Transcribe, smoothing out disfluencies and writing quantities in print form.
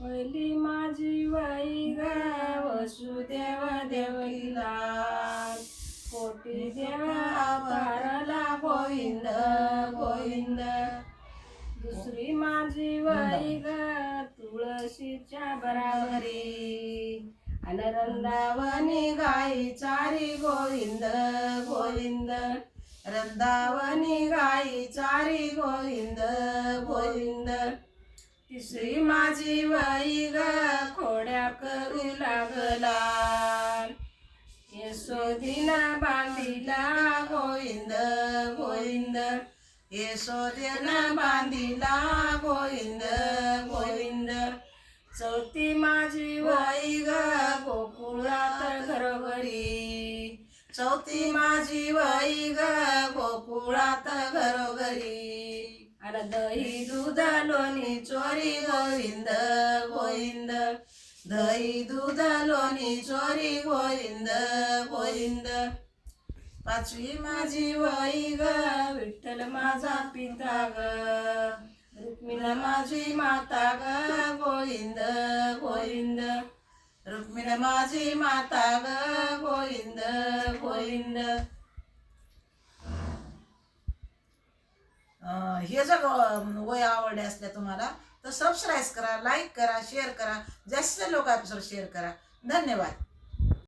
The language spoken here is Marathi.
पहिली माझी बाई ग वसुदेव देवकीला, कोटी देवा अवतारला गोविंद गोविंद. दुसरी माझी बाई ग तुळशीच्या बराबरी, अन रंदावनी गाई चारी गोविंद गोविंद. रंदावनी गाई चारी गोविंद गोविंद. तिसरी माझी बाई ग खोड्या करू लागला, यशोदीना बांधिला गोविंद गोविंद. यशोदेना बांधिला गोविंद गोविंद. चौथी माझी बाई ग गोकुळात घरोघरी, चौथी माझी बाई ग गोकुळात घरोघरी. अन दही दूध लोणी चोरी गोविंद गोविंद. दही दूध लोणी चोरी गोविंद गोविंद. पाचवी माझी बाई ग विठ्ठल माझा पिता ग, रुक्मिणी माझी माता ग गोविंद गोविंद. रुक्मिणी माझी माता ग गोविंद गोविंद. हे जर वय आवडले असल्या तुम्हाला तर सबस्क्राईब करा, लाईक करा, शेअर करा, जास्त लोकांपासून शेअर करा. धन्यवाद.